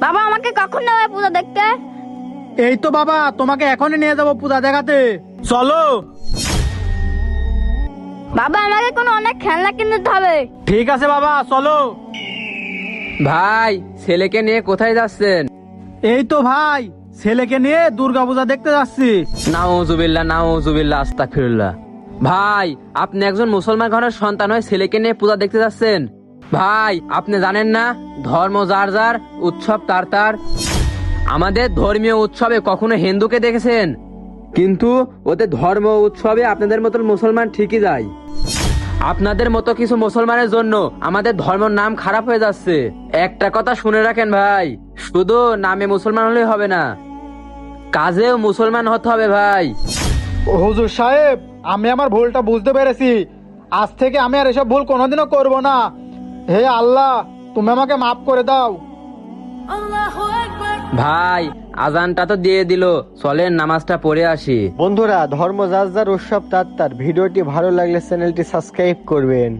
বাবা আমাকে কখন নেবে পূজা দেখতে? এই তো বাবা, তোমাকে এখনই নিয়ে যাবো পূজা দেখাতে, চলো। বাবা আমাকে কোনো অনেক খেলনা কিনে দিতে হবে। ঠিক আছে বাবা, চলো। ভাই, ছেলেকে নিয়ে কোথায় যাচ্ছেন? এই তো ভাই, ছেলেকে নিয়ে দুর্গাপূজা দেখতে যাচ্ছি। নাউজুবিল্লাহ নাউজুবিল্লাহ আস্তাগফিরুল্লাহ। ভাই, আপনি একজন মুসলমান ঘরের সন্তান হয়ে ছেলেকে নিয়ে পূজা দেখতে যাচ্ছেন? ভাই, আপনি জানেন না ধর্ম যার যার, উৎসব তার তার। আমাদের ধর্মীয় উৎসবে কখনো হিন্দুকে দেখেছেন? কিন্তু ওদের ধর্ম উৎসবে আপনাদের মতো মুসলমান ঠিকই যায়। আপনাদের মতো কিছু মুসলমানের জন্য আমাদের ধর্মের নাম খারাপ হয়ে যাচ্ছে। একটা কথা শুনে রাখেন ভাই, শুধু নামে মুসলমান হলেই হবে না, কাজেও মুসলমান হতে হবে ভাই। হুজুর সাহেব, আমি আমার ভুলটা বুঝতে পেরেছি। আজ থেকে আমি আর এসব ভুল কোনোদিনও করব না। হে আল্লাহ, তুমি আমাকে মাফ করে দাও। ভাই, আজানটা তো দিয়ে দিল, চলেন নামাজটা পড়ে আসি। বন্ধুরা, ধর্ম যার যার, উৎসব তার তার। ভিডিওটি ভালো লাগলে চ্যানেলটি সাবস্ক্রাইব করবেন।